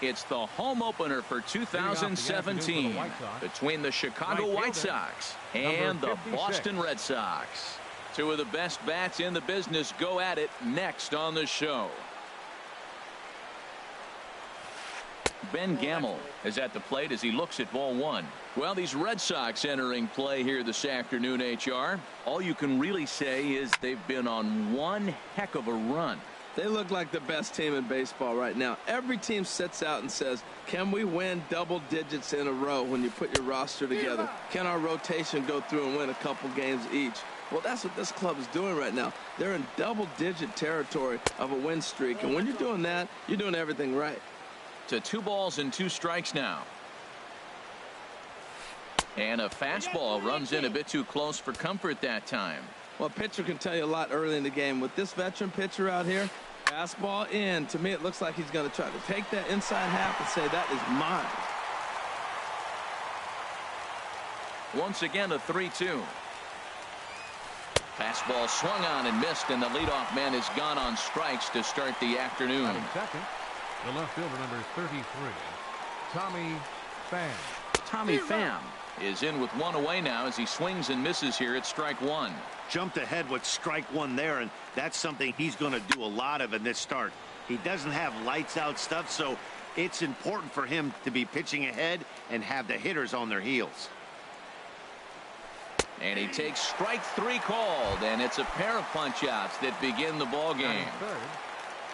It's the home opener for 2017 between the Chicago White Sox and the Boston Red Sox. Two of the best bats in the business go at it next on the show. Ben Gamel is at the plate as he looks at ball one. Well, these Red Sox entering play here this afternoon, HR. All you can really say is they've been on one heck of a run. They look like the best team in baseball right now. Every team sits out and says, can we win double digits in a row when you put your roster together? Can our rotation go through and win a couple games each? Well, that's what this club is doing right now. They're in double-digit territory of a win streak. And when you're doing that, you're doing everything right. To 2 balls and 2 strikes now. And a fastball runs in a bit too close for comfort that time. Well, a pitcher can tell you a lot early in the game. With this veteran pitcher out here, fastball in. To me, it looks like he's going to try to take that inside half and say, that is mine. Once again, a 3-2. Fastball swung on and missed, and the leadoff man is gone on strikes to start the afternoon. Second, the left fielder, number 33, Tommy Pham. Tommy Pham is in with 1 away now as he swings and misses here at strike 1. Jumped ahead with strike 1 there, and that's something he's going to do a lot of in this start. He doesn't have lights out stuff, so it's important for him to be pitching ahead and have the hitters on their heels. And he takes strike 3 called, and it's a pair of punch outs that begin the ball game.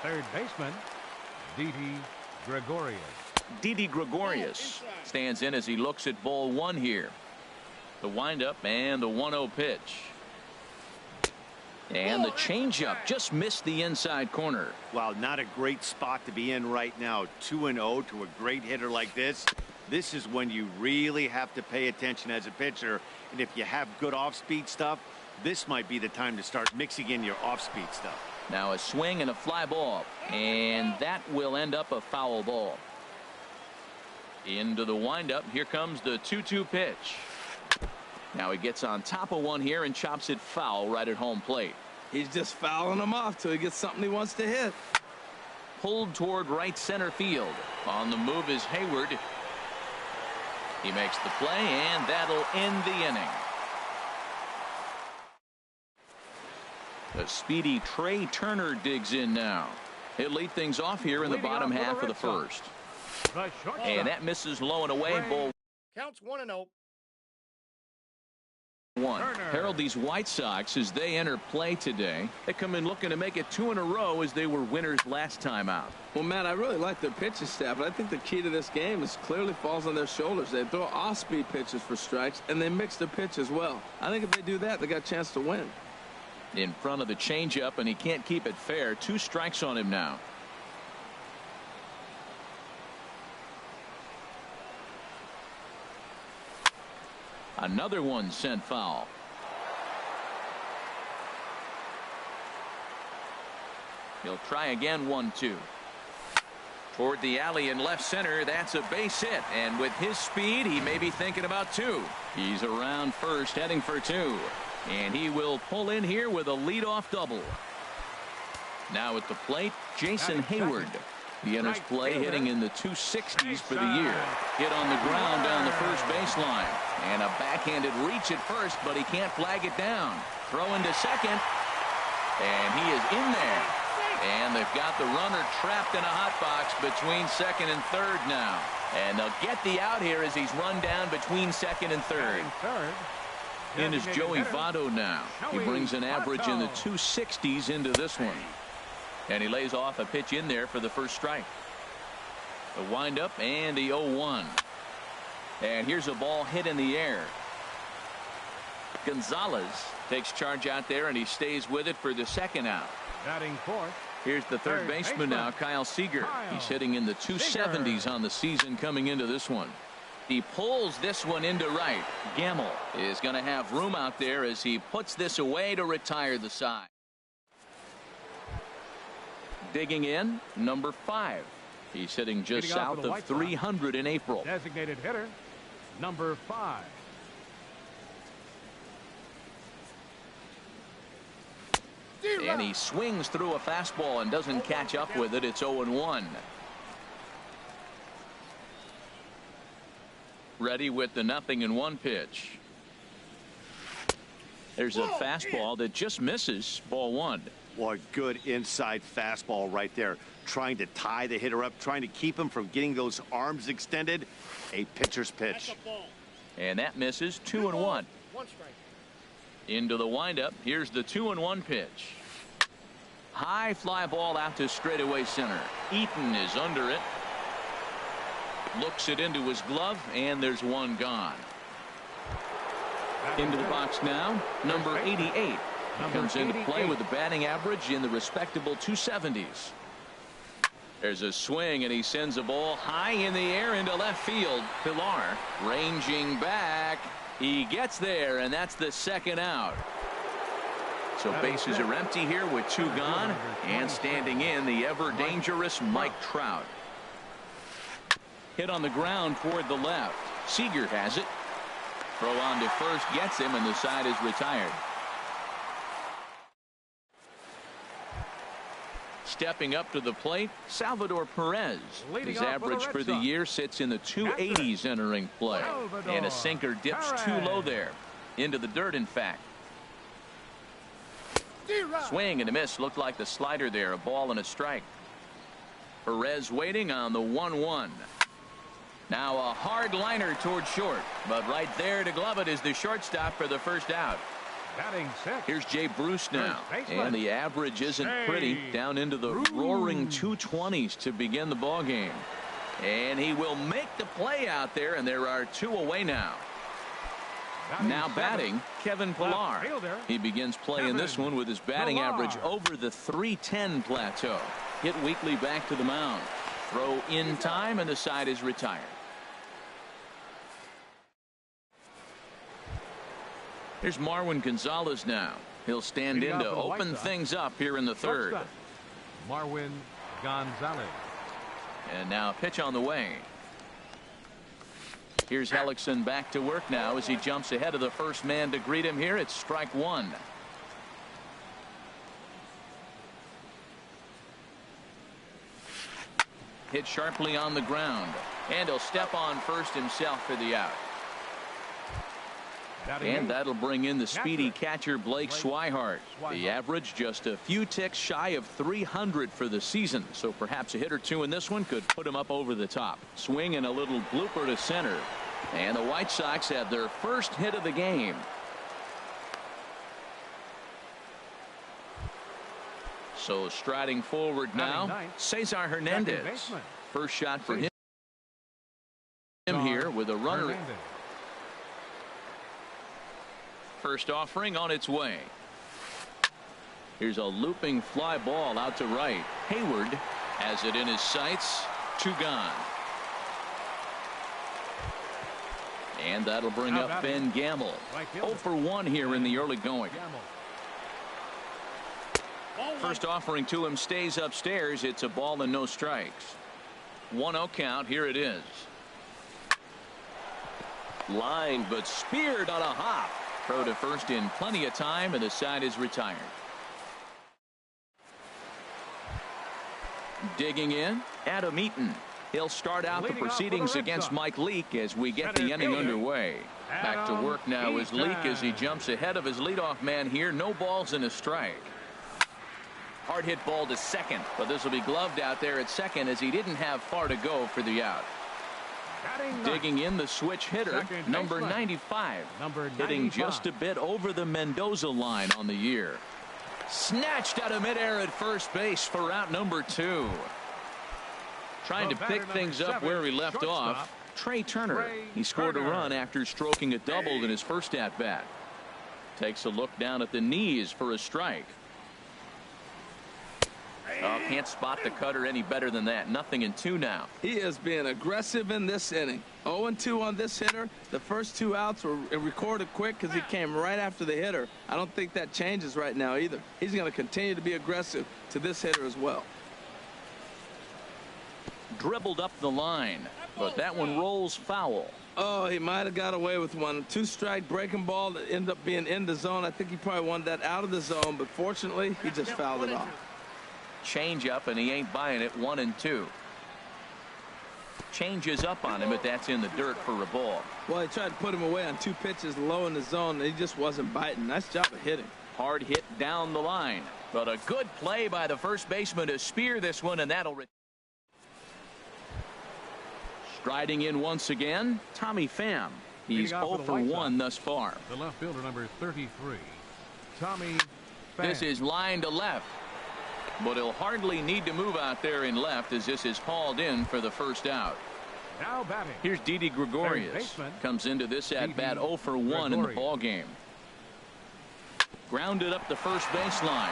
Third baseman, Didi Gregorius. Didi Gregorius stands in as he looks at ball 1 here. The windup and the 1-0 pitch. And the changeup just missed the inside corner. Wow, not a great spot to be in right now. 2-0 to a great hitter like this. This is when you really have to pay attention as a pitcher. And if you have good off-speed stuff, this might be the time to start mixing in your off-speed stuff. Now a swing and a fly ball, and that will end up a foul ball. Into the windup. Here comes the 2-2 pitch. Now he gets on top of one here and chops it foul right at home plate. He's just fouling them off till he gets something he wants to hit. Pulled toward right center field. On the move is Hayward. He makes the play, and that'll end the inning. The speedy Trey Turner digs in now. He'll lead things off here in the bottom half of the first. And that misses low and away. Ball counts 1-0. Harold, these White Sox, as they enter play today, they come in looking to make it 2 in a row as they were winners last time out. Well, Matt, I really like their pitching staff, but I think the key to this game is clearly falls on their shoulders. They throw off-speed pitches for strikes, and they mix their pitch as well. I think if they do that, they got a chance to win. In front of the changeup, and he can't keep it fair. 2 strikes on him now. Another one sent foul. He'll try again. 1-2. Toward the alley in left center. That's a base hit. And with his speed, he may be thinking about 2. He's around first, heading for 2. And he will pull in here with a leadoff double. Now at the plate, Jason Hayward. He enters play hitting in the 260s for the year. Hit on the ground down the first baseline. And a backhanded reach at first, but he can't flag it down. Throw into second. And he is in there. And they've got the runner trapped in a hot box between second and third now. And they'll get the out here as he's run down between second and third. In is Joey Votto now. He brings an average in the 260s into this one. And he lays off a pitch in there for the first strike. The windup and the 0-1. And here's a ball hit in the air. Gonzalez takes charge out there, and he stays with it for the second out. Batting fourth. Here's the third baseman now, Kyle Seager. He's hitting in the 270s on the season coming into this one. He pulls this one into right. Gamel is going to have room out there as he puts this away to retire the side. Digging in, number 5. He's hitting just south of 300 in April. Designated hitter, number 5. And he swings through a fastball and doesn't catch up with it. It's 0-1. Ready with the 0-1 pitch. There's a fastball that just misses. Ball 1. Well, a good inside fastball right there. Trying to tie the hitter up, trying to keep him from getting those arms extended. A pitcher's pitch. And that misses. 2-1. Into the windup. Here's the 2-1 pitch. High fly ball out to straightaway center. Eaton is under it. Looks it into his glove, and there's one gone. Into the box now, number 88. He comes into play with a batting average in the respectable 270s. There's a swing, and he sends a ball high in the air into left field. Pilar ranging back. He gets there, and that's the second out. So bases are empty here with 2 gone, and standing in the ever-dangerous Mike Trout. Hit on the ground toward the left. Seager has it. Throw on to first gets him, and the side is retired. Stepping up to the plate, Salvador Perez. His average for the year sits in the 280s entering play. And a sinker dips too low there. Into the dirt, in fact. Swing and a miss. Looked like the slider there. A ball and a strike. Perez waiting on the 1-1. Now a hard liner toward short, but right there to glove it is the shortstop for the first out. Here's Jay Bruce now, and the average isn't pretty. Down into the roaring 220s to begin the ball game, and he will make the play out there, and there are 2 away now. Now batting, Kevin Pilar. He begins play in this one with his batting average over the 310 plateau. Hit weekly back to the mound. Throw in time, and the side is retired. Here's Marwin Gonzalez now. He'll stand in to open things up here in the third. Marwin Gonzalez. And now a pitch on the way. Here's Hellickson back to work now as he jumps ahead of the first man to greet him here. It's strike 1. Hit sharply on the ground, and he'll step on first himself for the out. And that'll bring in the speedy catcher Blake Swihart. The average just a few ticks shy of 300 for the season, so perhaps a hit or 2 in this one could put him up over the top. Swing and a little blooper to center, and the White Sox have their first hit of the game. So striding forward now, Cesar Hernandez. First shot for him here with a runner. First offering on its way. Here's a looping fly ball out to right. Hayward has it in his sights. 2 gone. And that'll bring up Ben Gamble. 0 for 1 here in the early going. First offering to him stays upstairs. It's a ball and no strikes. 1-0 count. Here it is. Line, but speared on a hop. Throw to first in plenty of time, and the side is retired. Digging in, Adam Eaton. He'll start out the proceedings against Mike Leake as we get the inning underway. Back to work now is Leake as he jumps ahead of his leadoff man here. No balls and a strike. Hard hit ball to second, but this will be gloved out there at second as he didn't have far to go for the out. Digging in, the switch hitter, number 95. Hitting just a bit over the Mendoza line on the year. Snatched out of midair at first base for out number 2. Trying to pick things up where he left off, Trey Turner. He scored a run after stroking a double in his first at-bat. Takes a look down at the knees for a strike. Oh, can't spot the cutter any better than that. 0-2 now. He is being aggressive in this inning. 0-2 on this hitter. The first 2 outs were recorded quick because he came right after the hitter. I don't think that changes right now either. He's going to continue to be aggressive to this hitter as well. Dribbled up the line, but that one rolls foul. Oh, he might have got away with one. 2-strike breaking ball that ended up being in the zone. I think he probably wanted that out of the zone, but fortunately, he just fouled it off. Change up, and he ain't buying it. 1-2. Changes up on him, but that's in the dirt for a ball. Well, he tried to put him away on 2 pitches low in the zone, and he just wasn't biting. Nice job of hitting. Hard hit down the line. But a good play by the first baseman to spear this one, and that'll... Striding in once again, Tommy Pham. He's 0 for 1 thus far. The left fielder, number 33, Tommy Pham. This is line to left. But he'll hardly need to move out there in left as this is hauled in for the first out. Now batting. Here's Didi Gregorius. Comes into this at-bat 0 for 1 in the ball game. Grounded up the first baseline.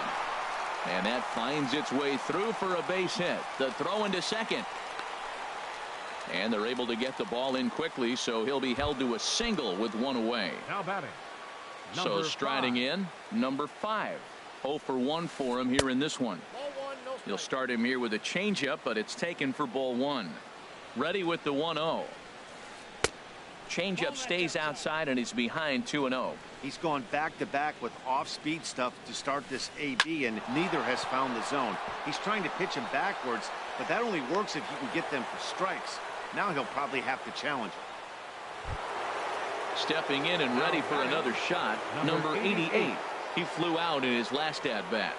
And that finds its way through for a base hit. The throw into second. And they're able to get the ball in quickly, so he'll be held to a single with 1 away. Now batting. So striding in, number 5. 0 for 1 for him here in this one. He'll start him here with a changeup, but it's taken for ball 1. Ready with the 1-0. Changeup stays outside, and he's behind 2-0. He's gone back-to-back with off-speed stuff to start this AB, and neither has found the zone. He's trying to pitch him backwards, but that only works if you can get them for strikes. Now he'll probably have to challenge him. Stepping in and ready for another shot, number 88. He flew out in his last at-bat.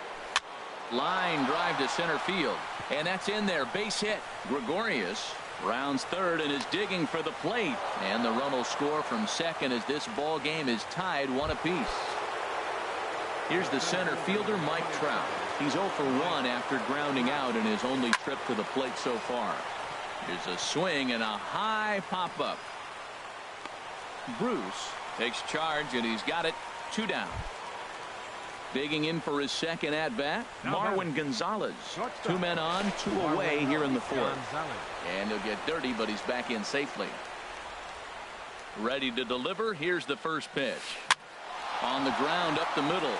Line drive to center field, and that's in there. Base hit. Gregorius rounds third and is digging for the plate, and the run will score from second as this ball game is tied 1 apiece. Here's the center fielder, Mike Trout. He's 0 for 1 after grounding out in his only trip to the plate so far. Here's a swing and a high pop-up. Bruce takes charge, and he's got it. 2 down. Digging in for his second at-bat, Marwin Gonzalez. 2 men on, 2 away here in the 4th. And he'll get dirty, but he's back in safely. Ready to deliver. Here's the first pitch. On the ground up the middle.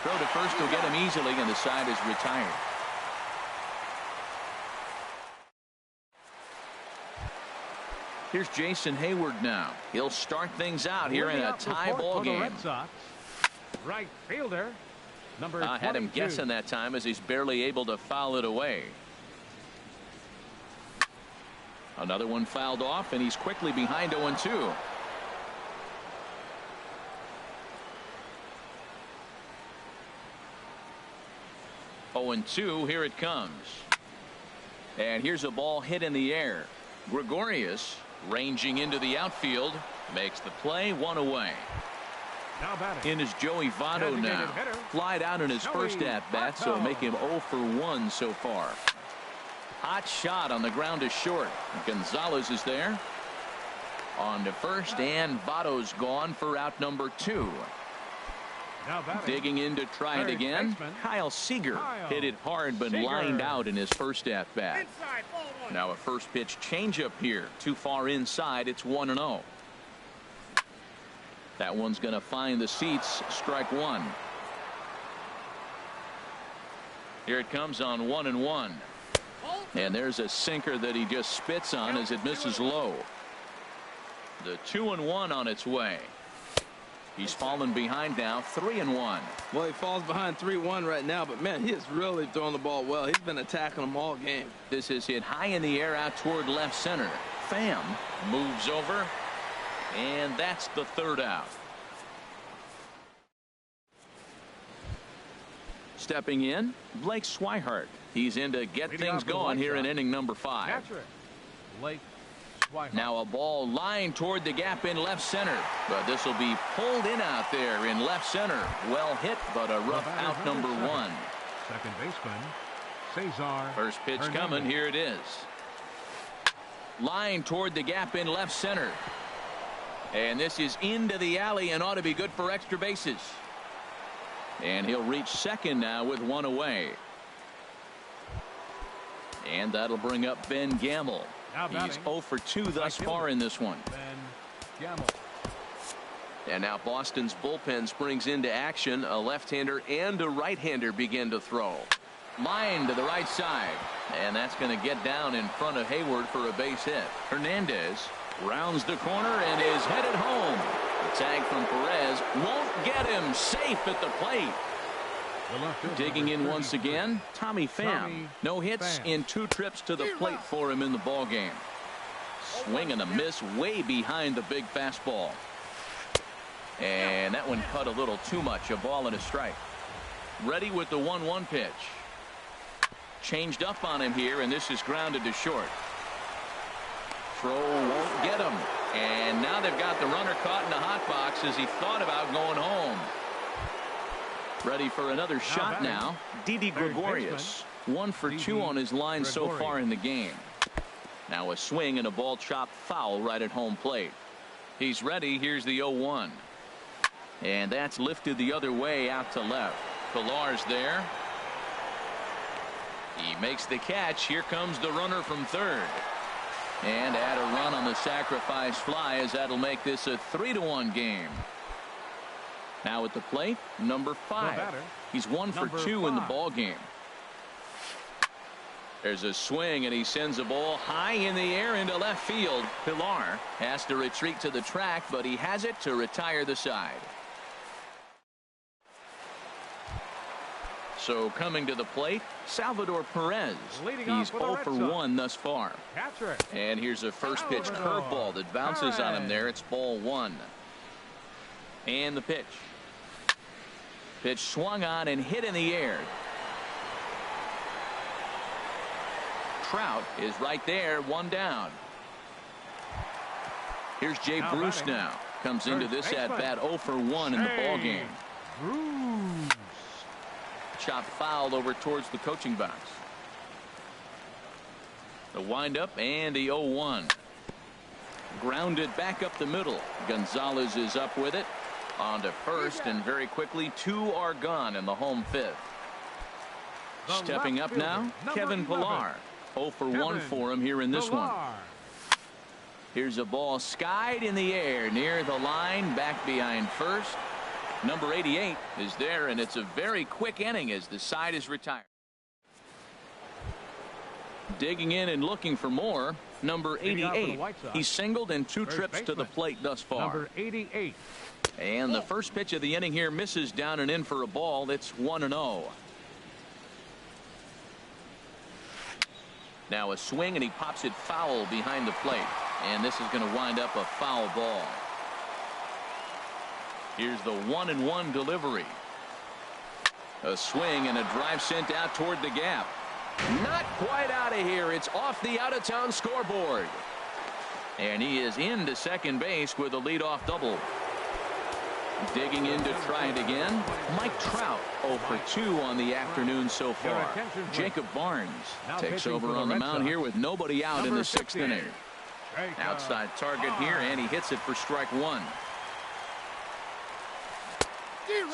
Throw to first will get him easily, and the side is retired. Here's Jason Hayward now. He'll start things out here in a tie ball game. Right fielder, number 22. I had him guessing that time as he's barely able to foul it away. Another one fouled off, and he's quickly behind 0-2. Here it comes. And here's a ball hit in the air. Gregorius ranging into the outfield makes the play. 1 away. In is Joey Votto now. Flied out in his first at-bat, so make him 0 for 1 so far. Hot shot on the ground to short. Gonzalez is there. On to first, and Votto's gone for out number 2. Digging in to try it again. Kyle Seager hit it hard, but lined out in his first at-bat. Now a first pitch changeup here. Too far inside. It's 1-0. That one's going to find the seats. Strike 1. Here it comes on 1-1. And there's a sinker that he just spits on as it misses low. The 2-1 on its way. He's fallen behind now. 3-1. Well, he falls behind 3-1 right now, but man, he is really throwing the ball well. He's been attacking them all game. This is hit high in the air out toward left center. Pham moves over, and that's the 3rd out. Stepping in, Blake Swihart. He's in to get things going here in inning number 5. Blake Swihart. Now a ball lined toward the gap in left center, but this will be pulled in out there in left center. Well hit, but a rough out number 1. Second baseman Cesar. First pitch Hernandez. coming. Here it is. Line toward the gap in left center, and this is into the alley and ought to be good for extra bases. And he'll reach second now with 1 away. And that'll bring up Ben Gamble. He's 0 for 2 thus far in this one. Ben Gamble. And now Boston's bullpen springs into action. A left-hander and a right-hander begin to throw. Line to the right side. And that's going to get down in front of Hayward for a base hit. Hernandez rounds the corner and is headed home. The tag from Perez won't get him. Safe at the plate. The left fielder, Digging in number once 33. again, Tommy Pham. Tommy No hits Pham. in 2 trips to the plate for him in the ball game. Swing and a miss way behind the big fastball. And that one cut a little too much. A ball and a strike. Ready with the 1-1 pitch. Changed up on him here, and this is grounded to short. Throw won't get him. And now they've got the runner caught in the hot box as he thought about going home. Ready for another shot now. Didi Gregorius. 1 for 2 on his line so far in the game. Now a swing and a ball chopped foul right at home plate. He's ready. Here's the 0-1. And that's lifted the other way out to left. Pilar's there. He makes the catch. Here comes the runner from third. And add a run on the sacrifice fly as that'll make this a 3-1 game. Now at the plate, number 5. He's 1 for 2 in the ball game. There's a swing and he sends a ball high in the air into left field. Pilar has to retreat to the track, but he has it to retire the side. So coming to the plate, Salvador Perez. He's 0 for 1 thus far. And here's a first pitch curveball that bounces on him there. It's ball 1. And the pitch. Pitch swung on and hit in the air. Trout is right there, 1 down. Here's Jay Bruce now. Comes into this at bat 0 for 1 in the ball game. Shot fouled over towards the coaching box. The windup and the 0-1. Grounded back up the middle. Gonzalez is up with it. On to first, and very quickly 2 are gone in the home 5th. Stepping up now, Kevin Pilar. 0 for 1 for him here in this one. Here's a ball skied in the air near the line, back behind first. Number 88 is there, and it's a very quick inning as the side is retired. Digging in and looking for more, number 88. He's singled in 2 trips to the plate thus far. Number 88. And the first pitch of the inning here misses down and in for a ball. It's 1-0. Now a swing, and he pops it foul behind the plate. And this is going to wind up a foul ball. Here's the 1-1 delivery. A swing and a drive sent out toward the gap. Not quite out of here. It's off the out-of-town scoreboard. And he is into second base with a leadoff double. Digging in to try it again, Mike Trout 0 for 2 on the afternoon so far. Jacob Barnes takes over on the mound here with nobody out in the 6th inning. Outside target here, and he hits it for strike 1.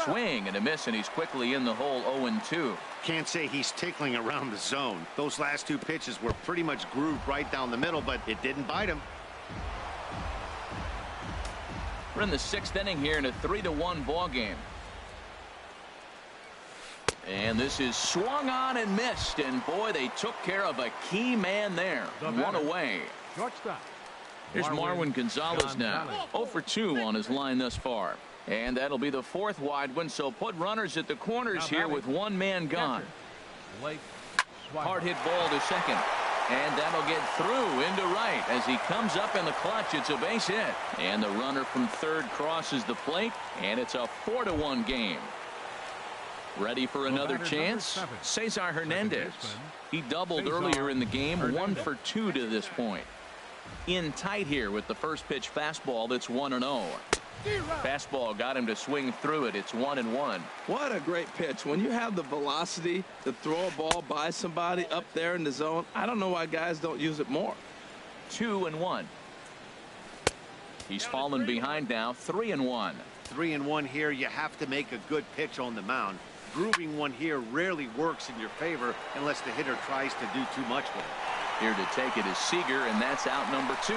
Swing and a miss, and he's quickly in the hole. 0-2. Can't say he's tickling around the zone. Those last 2 pitches were pretty much grooved right down the middle, but it didn't bite him. We're in the 6th inning here in a 3-1 ball game. And this is swung on and missed, and boy, they took care of a key man there. 1 away. Here's Marwin Gonzalez now. 0 for 2 on his line thus far. And that'll be the 4th wide one, so put runners at the corners here with 1 man gone. Hard hit ball to second. And that'll get through into right as he comes up in the clutch. It's a base hit. And the runner from third crosses the plate, and it's a 4-1 game. Ready for another chance? Cesar Hernandez. He doubled earlier in the game, 1 for 2 to this point. In tight here with the first pitch fastball that's 1-0. Fastball got him to swing through it. It's 1-1. What a great pitch. When you have the velocity to throw a ball by somebody up there in the zone, I don't know why guys don't use it more. 2-1. He's fallen behind now. 3-1. 3-1 here. You have to make a good pitch on the mound. Grooving one here rarely works in your favor unless the hitter tries to do too much with it. Here to take it is Seager, and that's out number 2.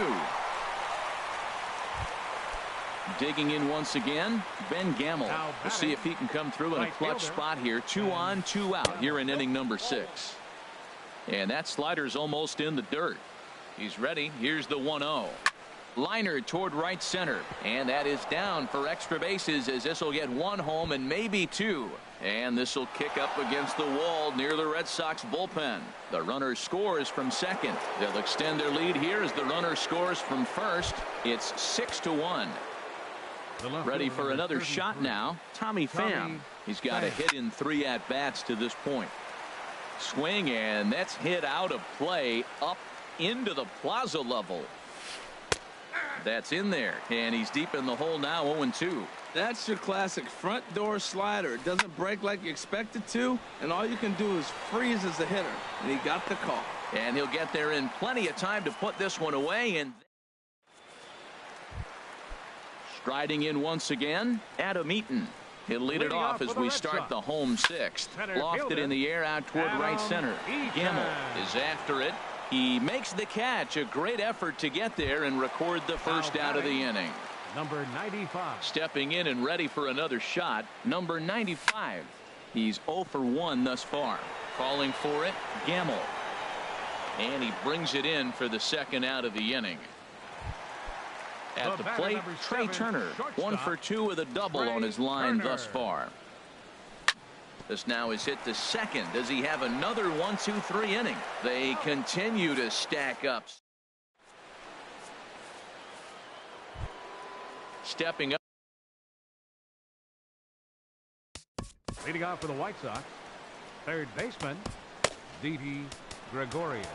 Digging in once again, Ben Gamble. We'll see if he can come through in a clutch spot here. 2 on, 2 out here in inning number 6. And that slider's almost in the dirt. He's ready. Here's the 1-0. Liner toward right center, and that is down for extra bases, as this will get one home and maybe two. And this will kick up against the wall near the Red Sox bullpen. The runner scores from second. They'll extend their lead here as the runner scores from first. It's 6-1. Ready for another shot now. Tommy Pham. He's got a hit in 3 at-bats to this point. Swing, and that's hit out of play up into the plaza level. That's in there, and he's deep in the hole now. 0-2. That's your classic front door slider. It doesn't break like you expect it to, and all you can do is freeze as a hitter, and he got the call. And he'll get there in plenty of time to put this one away. And striding in once again, Adam Eaton. He'll lead it off as we start the home sixth. Lofted in the air out toward right center. Gamble is after it. He makes the catch. A great effort to get there and record the first out of the inning. Number 95. Stepping in and ready for another shot, number 95. He's 0 for 1 thus far. Calling for it, Gamble. And he brings it in for the second out of the inning. At the plate, Trey Turner, 1 for 2 with a double on his line thus far. This now is hit to second. Does he have another 1-2-3 inning? They continue to stack up. Stepping up. Leading off for the White Sox, third baseman, Didi Gregorius.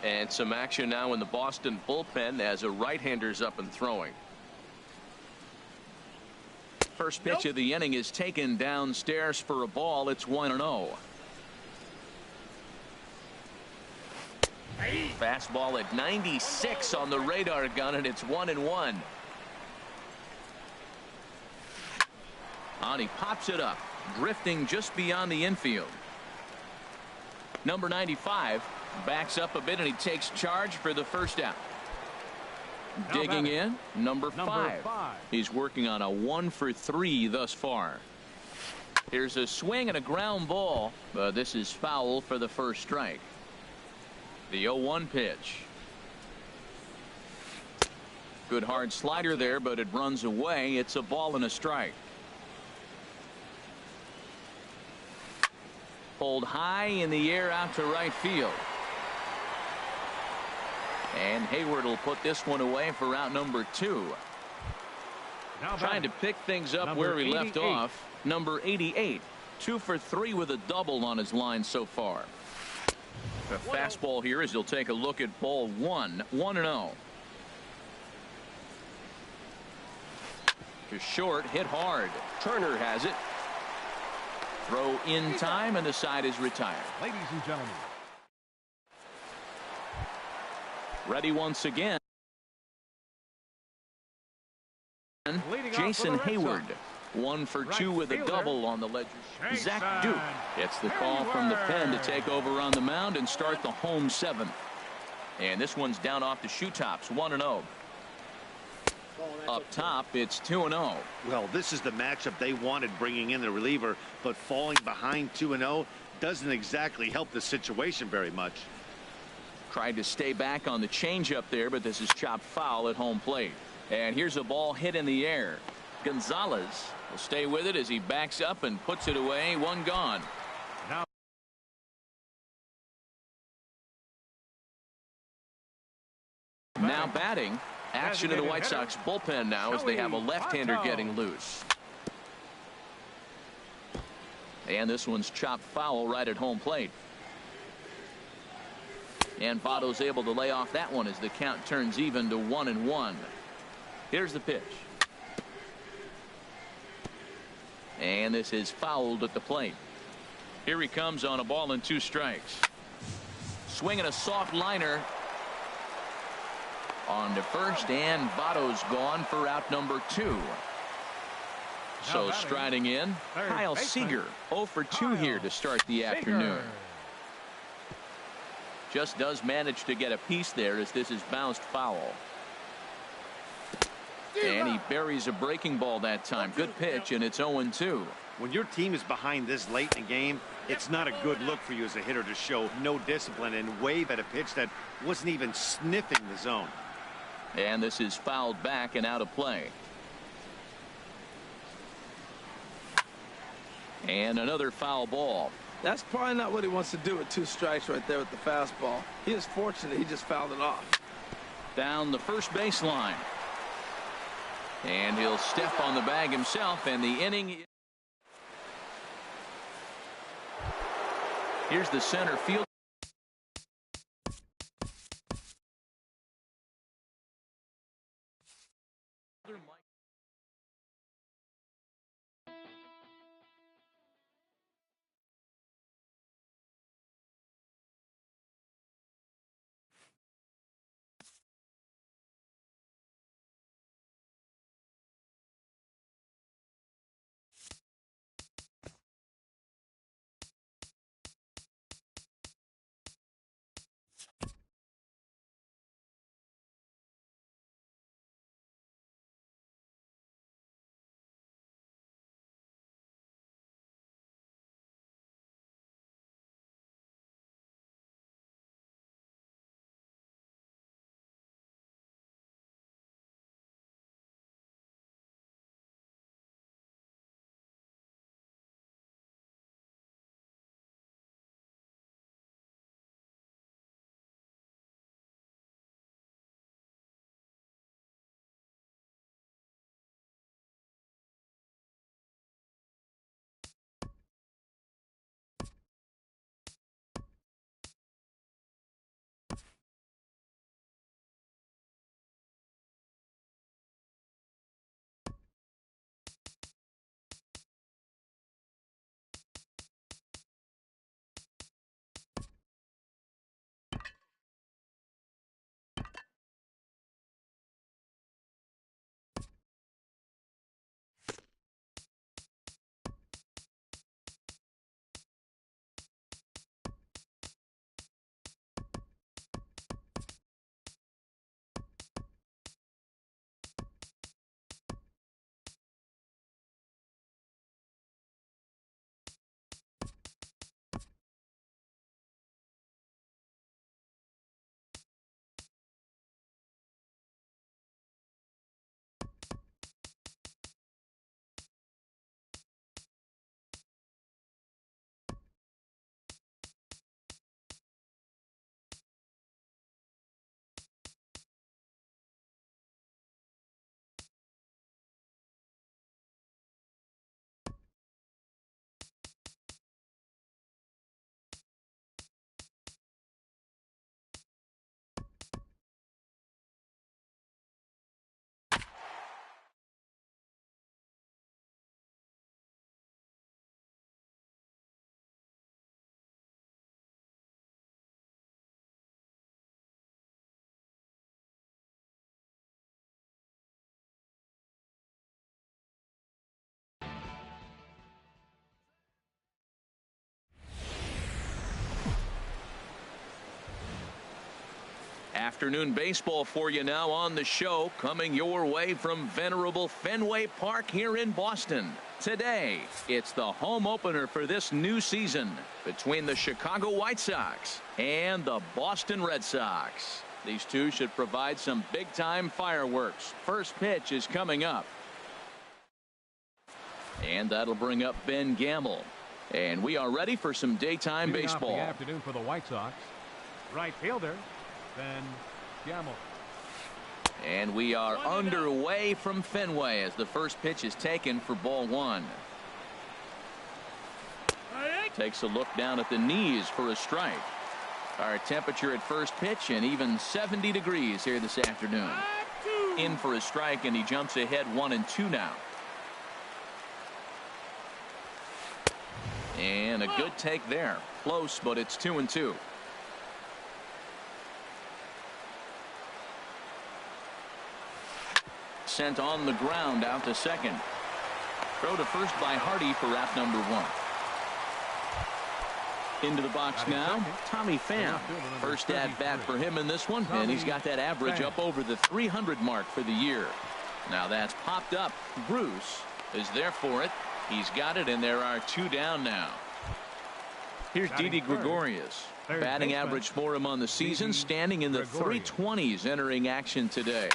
And some action now in the Boston bullpen as a right-hander's up and throwing. First pitch of the inning is taken downstairs for a ball. It's 1-0. Fastball at 96 on the radar gun, and it's 1-1. And he pops it up, drifting just beyond the infield. Number 95 backs up a bit, and he takes charge for the first out. Digging in, number 5. He's working on a 1 for 3 thus far. Here's a swing and a ground ball, but this is foul for the first strike. The 0-1 pitch. Good hard slider there, but it runs away. It's a ball and a strike. Pulled high in the air out to right field. And Hayward will put this one away for out number 2. Trying to pick things up where he left off. Number 88. 2 for 3 with a double on his line so far. The fastball here as he'll take a look at ball 1. 1-0. To short, hit hard. Turner has it. Throw in time, and the side is retired. Ladies and gentlemen. Ready once again. Jason Hayward. 1 for 2 with a double on the ledger. Zach Duke gets the call from the pen to take over on the mound and start the home 7th. And this one's down off the shoe tops. 1-0. Up top, it's 2-0. Well, this is the matchup they wanted, bringing in the reliever, but falling behind 2-0 doesn't exactly help the situation very much. Tried to stay back on the changeup there, but this is chopped foul at home plate. And here's a ball hit in the air. Gonzalez will stay with it as he backs up and puts it away. 1 gone. Now batting. Action in the White Sox bullpen now as they have a left-hander getting loose. And this one's chopped foul right at home plate. And Votto's able to lay off that one as the count turns even to 1-1. Here's the pitch. And this is fouled at the plate. Here he comes on a ball and 2 strikes. Swinging a soft liner on to first, and Votto's gone for out number 2. So striding in, Kyle Seager. 0 for 2 here to start the afternoon. Just does manage to get a piece there as this is bounced foul. And he buries a breaking ball that time. Good pitch, and it's 0-2. When your team is behind this late in the game, It's not a good look for you as a hitter to show no discipline and wave at a pitch that wasn't even sniffing the zone. And this is fouled back and out of play. And another foul ball. That's probably not what he wants to do with 2 strikes right there with the fastball. He is fortunate he just fouled it off. Down the first baseline. And he'll step on the bag himself, and the inning. Here's the center field. Afternoon baseball for you now on the show, coming your way from venerable Fenway Park here in Boston. Today, it's the home opener for this new season between the Chicago White Sox and the Boston Red Sox. These two should provide some big-time fireworks. First pitch is coming up. And that'll bring up Ben Gamble. And we are ready for some daytime baseball. Off the afternoon for the White Sox. Right fielder, Ben Gamble. And we are underway from Fenway as the first pitch is taken for ball 1. Takes a look down at the knees for a strike. Our temperature at first pitch and even 70 degrees here this afternoon. In for a strike, and he jumps ahead 1-2 now. And a good take there. Close, but it's 2-2. Sent on the ground out to second. Throw to first by Hardy for out number 1. Into the box now, Tommy Pham. First at bat for him in this one, and he's got that average up over the 300 mark for the year. Now that's popped up. Bruce is there for it. He's got it, and there are 2 down now. Here's Batting Didi third, Gregorius. third Batting baseman, average for him on the season, Didi standing in the Gregorius. 320s entering action today.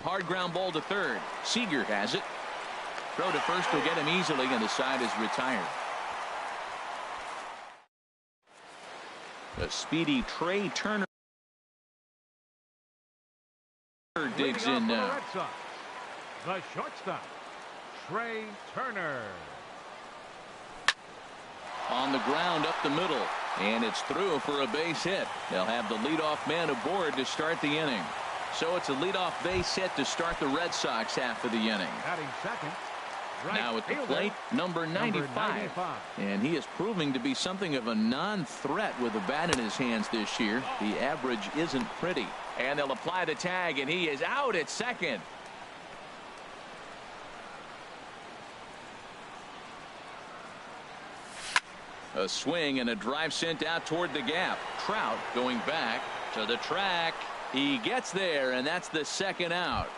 Hard ground ball to third. Seager has it. Throw to first will get him easily, and the side is retired. The speedy Trey Turner digs Leading in off for the now. Red Sox, the shortstop, Trey Turner. On the ground up the middle, and it's through for a base hit. They'll have the leadoff man aboard to start the inning. So it's a leadoff base hit to start the Red Sox half of the inning. Batting second, right Now at the fielder, plate, number 95. And he is proving to be something of a non-threat with a bat in his hands this year. The average isn't pretty. And they'll apply the tag, and he is out at second. A swing and a drive sent out toward the gap. Trout going back to the track. He gets there, and that's the second out.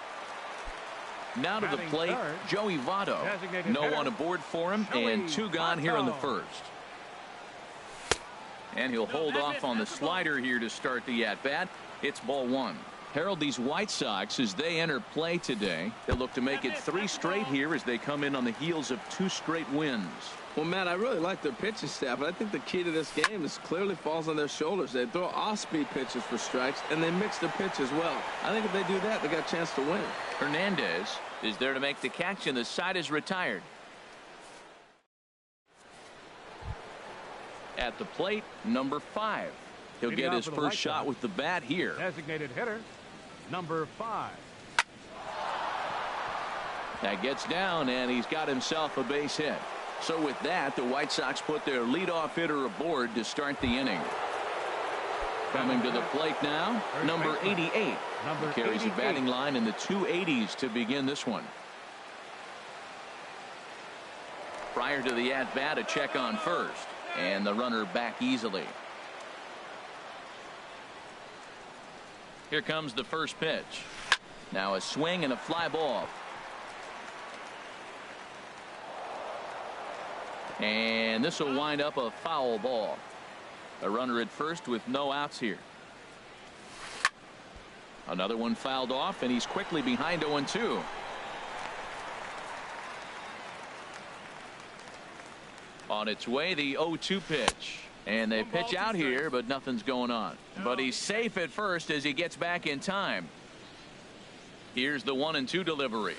Now to the Batting plate, third, Joey Votto. designated No hitter, one aboard for him, Joey and 2 gone here in the Votto. first. And he'll hold off on the slider here to start the at-bat. It's ball 1. Harold, these White Sox, as they enter play today, they'll look to make it 3 straight here as they come in on the heels of 2 straight wins. Well, Matt, I really like their pitching staff, but I think the key to this game is clearly falls on their shoulders. They throw off-speed pitches for strikes, and they mix their pitch as well. I think if they do that, they got a chance to win. Hernandez is there to make the catch, and the side is retired. At the plate, number 5. He'll Leading get off his for the first White shot Sox, with the bat here. designated hitter, number 5. That gets down, and he's got himself a base hit. So with that, the White Sox put their leadoff hitter aboard to start the inning. Coming to the plate now, number 88. Number He carries a 88. batting line in the 280s to begin this one. Prior to the at-bat, a check on first, and the runner back easily. Here comes the first pitch. Now a swing and a fly ball. And this will wind up a foul ball. A runner at first with no outs here. Another one fouled off, and he's quickly behind 0-2. On its way, the 0-2 pitch. And they pitch out here, but nothing's going on. But he's safe at first as he gets back in time. Here's the 1-2 delivery.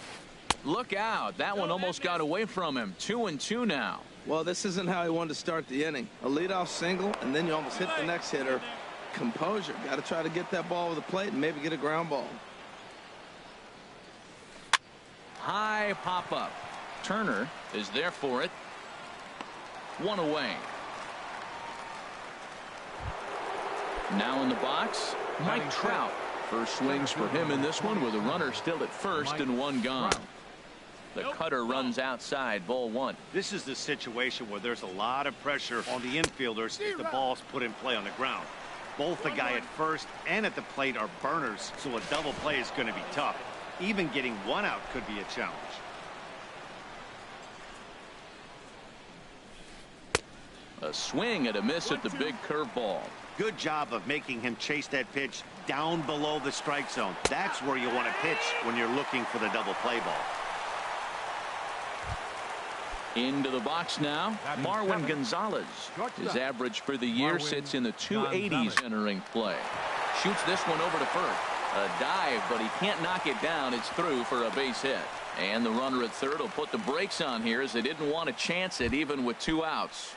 Look out. That one almost got away from him. 2-2 now. Well, this isn't how he wanted to start the inning. A leadoff single, and then you almost hit the next hitter. Composure. Got to try to get that ball over the plate and maybe get a ground ball. High pop-up. Turner is there for it. 1 away. Now in the box, Mike Trout. First swings for him in this one with a runner still at first and 1 gone. The cutter runs outside, ball 1. This is the situation where there's a lot of pressure on the infielders if the ball's put in play on the ground. Both the guy at first and at the plate are burners, so a double play is going to be tough. Even getting 1 out could be a challenge. A swing and a miss at the big curveball. Good job of making him chase that pitch down below the strike zone. That's where you want to pitch when you're looking for the double play ball. Into the box now, Marwin Gonzalez. His average for the year sits in the 280s entering play. Shoots this one over to first. A dive, but he can't knock it down. It's through for a base hit. And the runner at third will put the brakes on here as they didn't want to chance it even with 2 outs.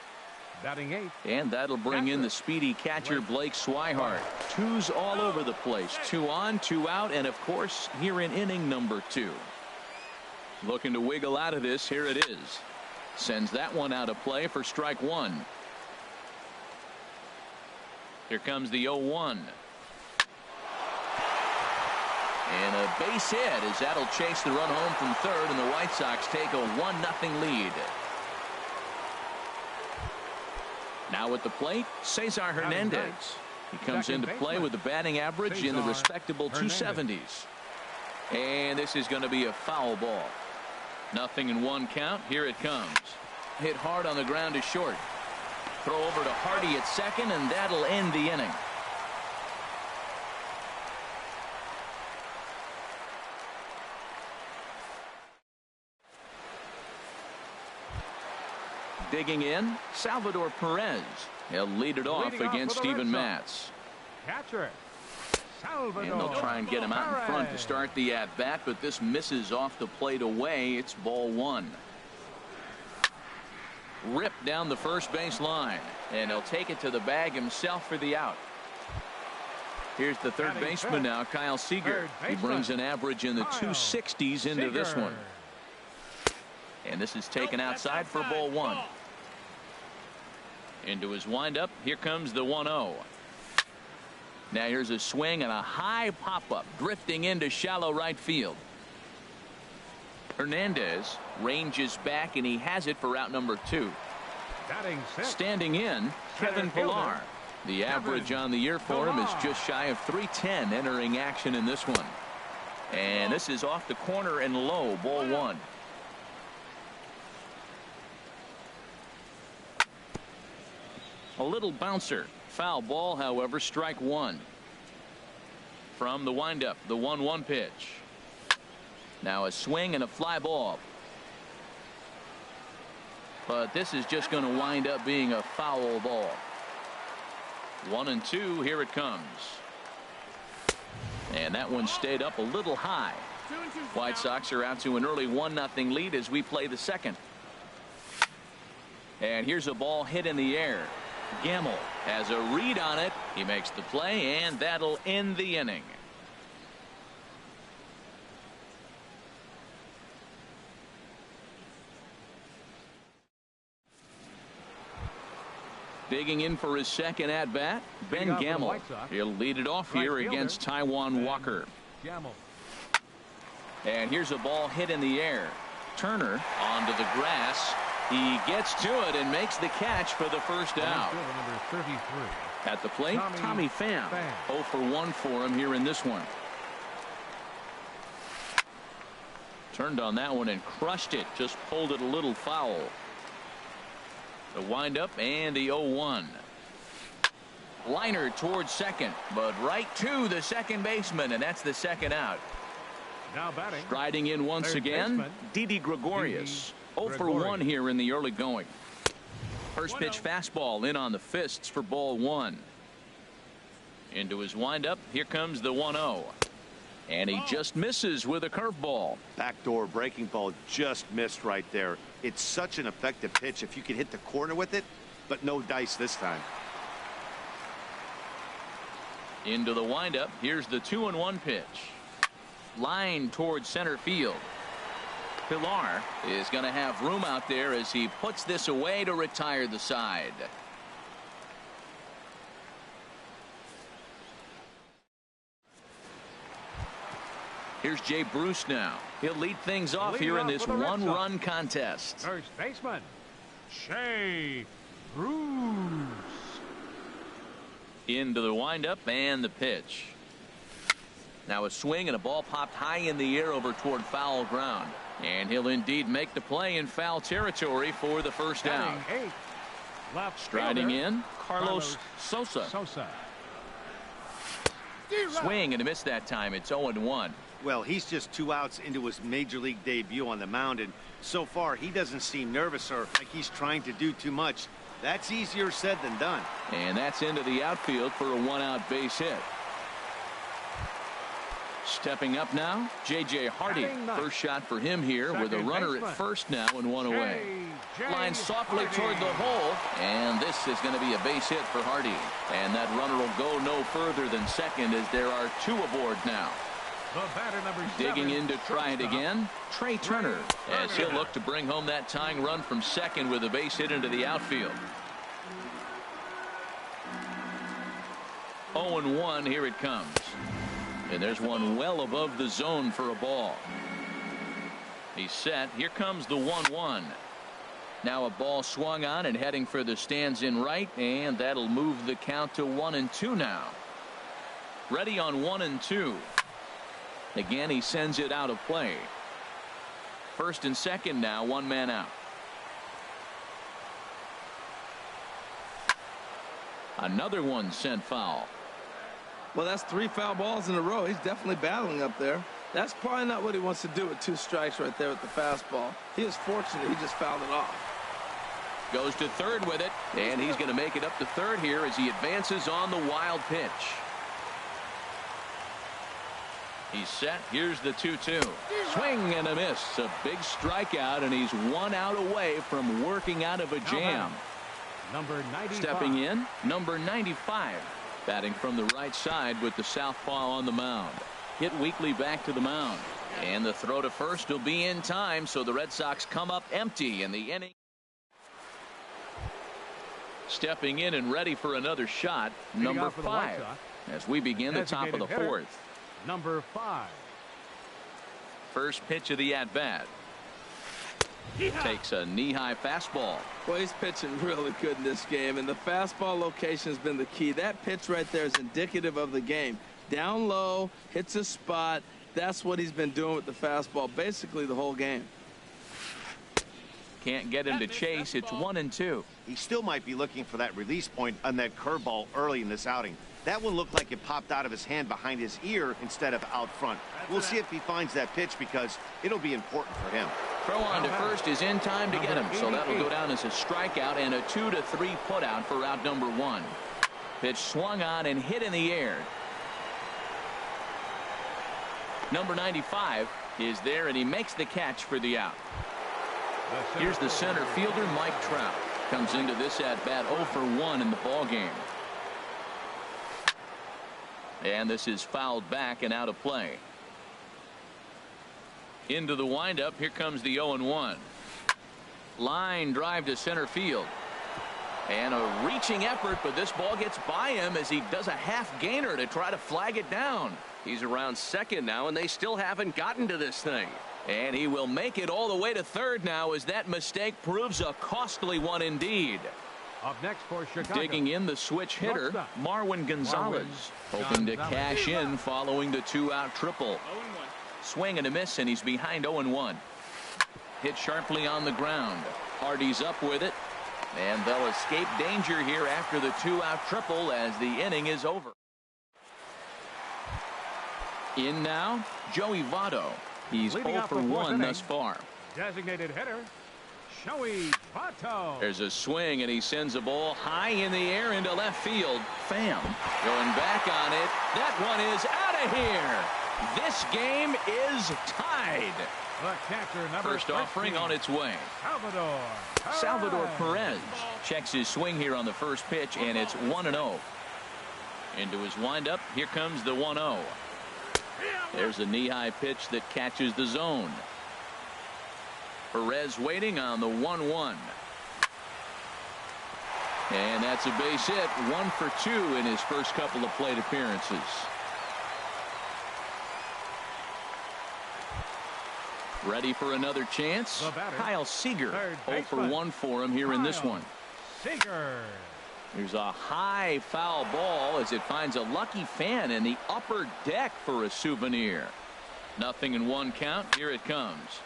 Batting 8. And that'll bring in the speedy catcher Blake Swihart. 2s all over the place. 2 on, 2 out, and of course here in inning number 2. Looking to wiggle out of this. Here it is. Sends that one out of play for strike 1. Here comes the 0-1. And a base hit as that'll chase the run home from third, and the White Sox take a 1-0 lead. Now at the plate, Cesar Hernandez. He comes into play with a batting average in the respectable 270s. And this is going to be a foul ball. 0-1 count. Here it comes. Hit hard on the ground to short. Throw over to Hardy at second, and that'll end the inning. Digging in, Salvador Perez. He'll lead it off against Steven Matz. Catcher, Salvador. And they'll try and get him out in front to start the at-bat, but this misses off the plate away. It's ball one. Ripped down the first base line, and he'll take it to the bag himself for the out. Here's the third baseman now, Kyle Seager. He brings an average in the 260s into this one. And this is taken outside for ball one. Into his windup, here comes the 1-0. Now here's a swing and a high pop-up, drifting into shallow right field. Hernandez ranges back, and he has it for out number 2. Standing in, Kevin Pillar. The average on the year for him is just shy of 310 entering action in this one. And this is off the corner and low, ball one. A little bouncer. Foul ball, however, strike one. From the windup, the 1-1 pitch. Now a swing and a fly ball. But this is just going to wind up being a foul ball. 1-2, here it comes. And that one stayed up a little high. White Sox are out to an early 1-0 lead as we play the second. And here's a ball hit in the air. Gamble has a read on it. He makes the play, and that'll end the inning. Digging in for his second at bat, Ben Gamble. He'll lead it off here against Taijuan Walker. And here's a ball hit in the air. Turner onto the grass. He gets to it and makes the catch for the first out. Number 33. At the plate, Tommy Pham. 0 for 1 for him here in this one. Turned on that one and crushed it. Just pulled it a little foul. The windup and the 0-1. Liner towards second, but right to the second baseman, and that's the second out. Now batting. Striding in once again, Didi Gregorius. 0 for 1 here in the early going. First pitch fastball in on the fists for ball one. Into his windup, here comes the 1-0. And he just misses with a curveball. Backdoor breaking ball just missed right there. It's such an effective pitch if you can hit the corner with it, but no dice this time. Into the windup, here's the 2-1 pitch. Line towards center field. Pillar is going to have room out there as he puts this away to retire the side. Here's Jay Bruce now. He'll lead things off here in this one-run contest. First baseman, Jay Bruce. Into the windup and the pitch. Now a swing and a ball popped high in the air over toward foul ground. And he'll indeed make the play in foul territory for the first out. Striding in, Carlos Sosa. Swing and a miss that time. It's 0-1. Well, he's just 2 outs into his major league debut on the mound, and so far he doesn't seem nervous or like he's trying to do too much. That's easier said than done. And that's into the outfield for a 1-out base hit. Stepping up now, J.J. Hardy. First shot for him here with a runner at first now and one away. Line softly toward the hole, and this is going to be a base hit for Hardy. And that runner will go no further than second as there are 2 aboard now. Digging in to try it again, Trey Turner, as he'll look to bring home that tying run from second with a base hit into the outfield. 0-1, here it comes. And there's one well above the zone for a ball. He's set. Here comes the 1-1. Now a ball swung on and heading for the stands in right, and that'll move the count to 1-2 now. Ready on 1-2. Again, he sends it out of play. First and second now, 1 man out. Another one sent foul. Well, that's 3 foul balls in a row. He's definitely battling up there. That's probably not what he wants to do with 2 strikes right there with the fastball. He is fortunate he just fouled it off. Goes to third with it, and he's going to make it up to third here as he advances on the wild pitch. He's set. Here's the 2-2. Swing and a miss. A big strikeout, and he's 1 out away from working out of a jam. Number 95. Stepping in, number 95. Batting from the right side with the southpaw on the mound. Hit weakly back to the mound. And the throw to first will be in time, so the Red Sox come up empty in the inning. Stepping in and ready for another shot, number 5. As we begin the top of the 4th. Number 5. First pitch of the at-bat. Takes a knee-high fastball. Well, he's pitching really good in this game, and the fastball location has been the key. That pitch right there is indicative of the game. Down low, hits a spot. That's what he's been doing with the fastball basically the whole game. Can't get him to chase. It's 1-2. He still might be looking for that release point on that curveball early in this outing. That one looked like it popped out of his hand behind his ear instead of out front. We'll see if he finds that pitch because it'll be important for him. Throw on to first is in time to get him, so that'll go down as a strikeout and a 2-3 putout for out number 1. Pitch swung on and hit in the air. Number 95 is there, and he makes the catch for the out. Here's the center fielder, Mike Trout. Comes into this at-bat 0 for 1 in the ball game. And this is fouled back and out of play. Into the windup. Here comes the 0-1. Line drive to center field. And a reaching effort, but this ball gets by him as he does a half gainer to try to flag it down. He's around second now, and they still haven't gotten to this thing. And he will make it all the way to third now as that mistake proves a costly one indeed. Up next for Chicago. Digging in the switch hitter, Marwin Gonzalez. Hoping to cash in following the 2-out triple. Swing and a miss, and he's behind 0-1. Hit sharply on the ground. Hardy's up with it. And they'll escape danger here after the 2-out triple as the inning is over. In now, Joey Votto. He's 0 for 1 thus far. Designated hitter, Joey Votto. There's a swing, and he sends a ball high in the air into left field. Pham going back on it. That one is out of here. This game is tied. The catcher, number First offering on its way. Salvador Perez checks his swing here on the first pitch, and it's 1-0. Into his windup. Here comes the 1-0. There's a knee-high pitch that catches the zone. Perez waiting on the 1-1. And that's a base hit. 1 for 2 in his first couple of plate appearances. Ready for another chance. Kyle Seager. 0 for 1 for him here in this one. Seager. There's a high foul ball as it finds a lucky fan in the upper deck for a souvenir. 0-1 count. Here it comes.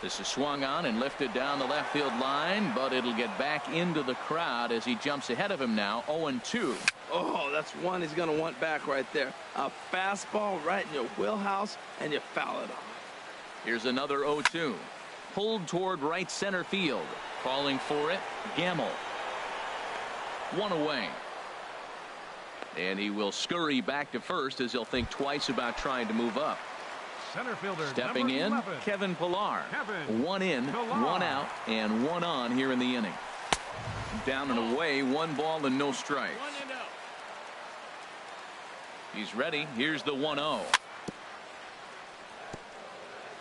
This is swung on and lifted down the left field line, but it'll get back into the crowd as he jumps ahead of him now. 0-2. Oh, that's one he's going to want back right there. A fastball right in your wheelhouse, and you foul it off. Here's another 0-2. Pulled toward right center field. Calling for it, Gamble. 1 away. And he will scurry back to first as he'll think twice about trying to move up. Center fielder stepping in, 11. Kevin Pillar. 1 in, 1 out, and 1 on here in the inning. Down and away, 1 ball and no strikes. He's ready. Here's the 1-0.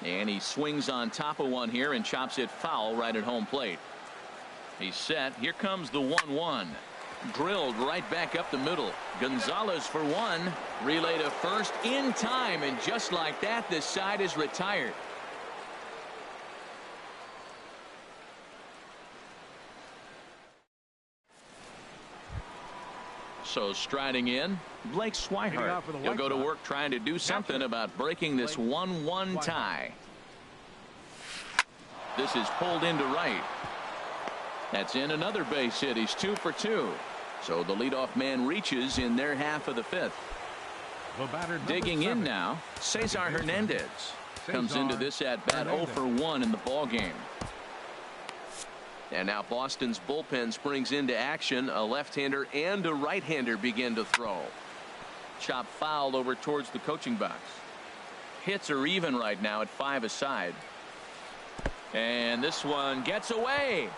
And he swings on top of one here and chops it foul right at home plate. He's set. Here comes the 1-1. Drilled right back up the middle. Gonzalez for 1. Relay to first in time, and just like that, this side is retired. So striding in, Blake Swihart. He'll go to work trying to do something about breaking this 1-1 tie. This is pulled into right. That's in another base hit. He's 2 for 2. So the leadoff man reaches in their half of the fifth. The batter, Digging in now, Cesar Hernandez comes into this at bat 0 for 1 in the ball game. And now Boston's bullpen springs into action. A left-hander and a right-hander begin to throw. Chop foul over towards the coaching box. Hits are even right now at 5 aside. And this one gets away.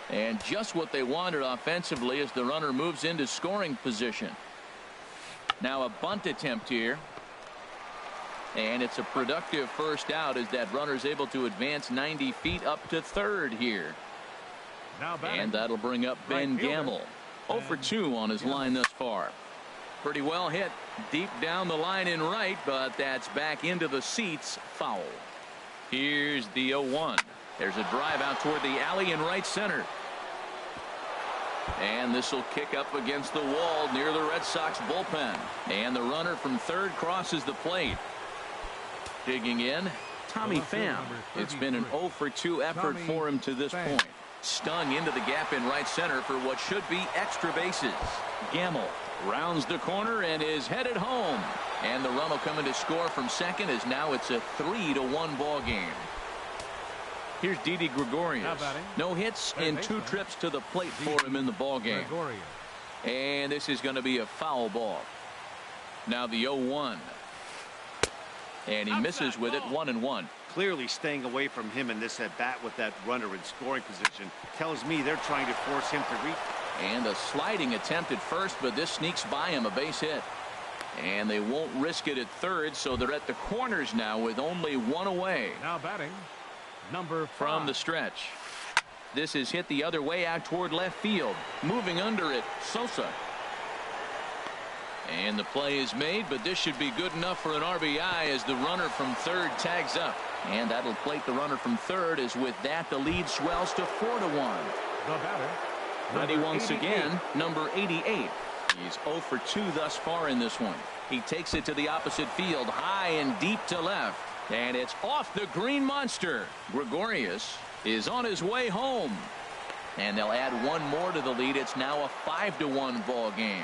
And just what they wanted offensively as the runner moves into scoring position. Now a bunt attempt here. And it's a productive first out as that runner's able to advance 90 feet up to third here. And that'll bring up Ben Gamble. 0 for 2 on his line thus far. Pretty well hit deep down the line in right, but that's back into the seats. Foul. Here's the 0-1. There's a drive out toward the alley in right center. And this will kick up against the wall near the Red Sox bullpen. And the runner from third crosses the plate. Digging in, Tommy Pham. It's been an 0 for 2 effort for him to this point. Stung into the gap in right center for what should be extra bases. Gamble rounds the corner and is headed home. And the run will come in to score from second as now it's a 3-1 ball game. Here's Didi Gregorius. No hits and 2 trips to the plate for him in the ball game. And this is going to be a foul ball. Now the 0-1. And he misses with it. 1-1. Clearly staying away from him in this at bat with that runner in scoring position tells me they're trying to force him to reach. And a sliding attempt at first, but this sneaks by him, a base hit. And they won't risk it at third, so they're at the corners now with only 1 away. Now batting, number 5. From the stretch. This is hit the other way out toward left field. Moving under it, Sosa. And the play is made, but this should be good enough for an RBI as the runner from third tags up. And that'll plate the runner from third, as with that the lead swells to 4-1. The batter, ready once again, number 88. He's 0 for 2 thus far in this one. He takes it to the opposite field, high and deep to left. And it's off the green monster. Gregorius is on his way home. And they'll add 1 more to the lead. It's now a 5-1 ball game.